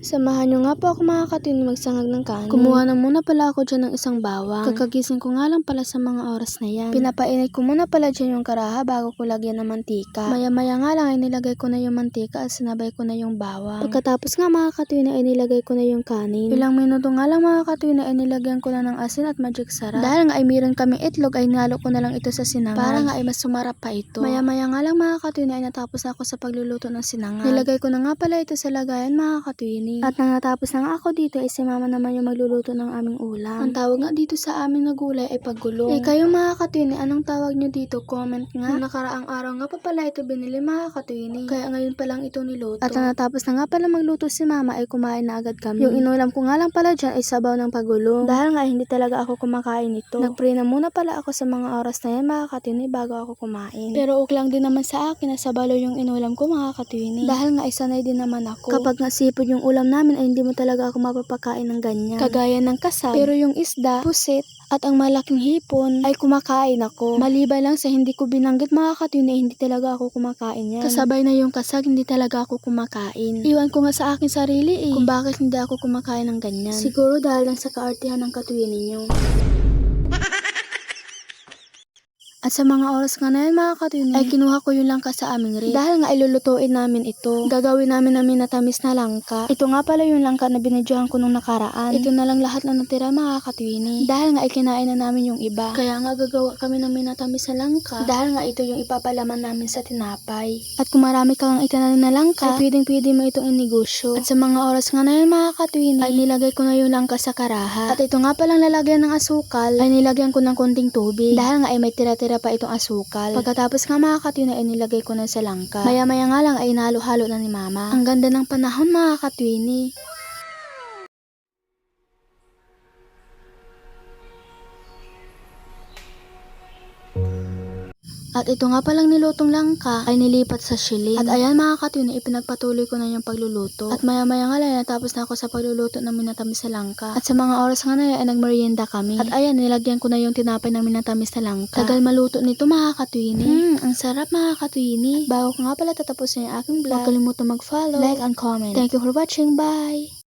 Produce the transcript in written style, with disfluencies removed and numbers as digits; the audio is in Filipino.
Samahan nyo nga po ako mga katwini magsangag ng kanin. Kumuha na muna pala ako dyan ng isang bawang. Kakagising ko nga lang pala sa mga oras na yan. Pinapainit ko muna pala dyan yung karaha bago ko lagyan ng mantika. Maya maya nga lang ay nilagay ko na yung mantika at sinabay ko na yung bawang. Pagkatapos nga mga katwini ay nilagay ko na yung kanin. Ilang minuto nga lang mga katwini ay nilagyan ko na ng asin at magic sarap. Dahil nga ay meron kaming itlog ay nalo ko na lang ito sa sinangag. Para nga ay mas sumarap pa ito. Maya maya nga lang mga katwini ay natapos na ako sa pagluluto ng sinangag. Nilagay ko na nga pala ito sa lagayan mga katwini. At nang natapos na nga ako dito ay si mama naman yung magluluto ng aming ulam. Ang tawag nga dito sa amin na gulay ay paggulong. Kayo mga katwini, anong tawag nyo dito? Comment nga. Nung nakaraang araw nga pa pala ito binili mga katwini. Kaya ngayon pa lang ito niluto. At nang natapos na nga pala magluto si mama ay kumain na agad kami. Yung inulam ko nga lang pala dyan ay sabaw ng paggulong. Dahil nga hindi talaga ako kumakain ito. Nagpray na muna pala ako sa mga oras na yan mga katwini bago ako kumain. Pero okay lang din naman sa akin na sabalo yung inulam ko mga katwini. Dahil nga ay sanay din naman ako. Kapag nga sipod yung ulam namin ay hindi mo talaga ako mapapakain ng ganyan. Kagaya ng kasab. Pero yung isda, pusit, at ang malaking hipon ay kumakain ako. Maliban lang sa hindi ko binanggit mga katwini, hindi talaga ako kumakain yan. Kasabay na yung kasag, hindi talaga ako kumakain. Iwan ko nga sa akin sarili kung bakit hindi ako kumakain ng ganyan. Siguro dahil lang sa kaartihan ng katwini nyo. At sa mga oras nga na yan mga katwini, ay kinuha ko yung langka sa aming rib. Dahil nga ilulutuin namin ito. Gagawin namin na minatamis na langka. Ito nga pala yung langka na binidyohan ko nung nakaraan. Ito na lang lahat na natira mga katwini. Dahil nga ay kinain na namin yung iba. Kaya nga gagawa kami ng minatamis na langka. Dahil nga ito yung ipapalaman namin sa tinapay. At kung marami kang itinanim na langka, ay pwedeng mo itong inegosyo. At sa mga oras nga na yan mga katwini, ay nilagay ko na yung langka sa karaha. At ito nga palang lalagyan ng asukal, ay nilagyan ko ng konting tubig. Dahil nga ay may tira-tira pa itong asukal. Pagkatapos nga mga katwini ay nilagay ko na sa langka. Maya maya nga lang ay nahalo-halo na ni mama. Ang ganda ng panahon mga katwini. At ito nga palang nilutong langka ay nilipat sa shilling. At ayan mga katwini, ipinagpatuloy ko na yung pagluluto. At maya maya nga lang natapos na ako sa pagluluto ng minatamis na langka. At sa mga oras nga na yan ay nagmerienda kami. At ayan, nilagyan ko na yung tinapay ng minatamis na langka. Tagal maluto nito mga katwini. Ang sarap mga katwini. Bago ko nga pala tatapusin yung aking vlog, huwag kalimutan mag-follow, like, and comment. Thank you for watching. Bye!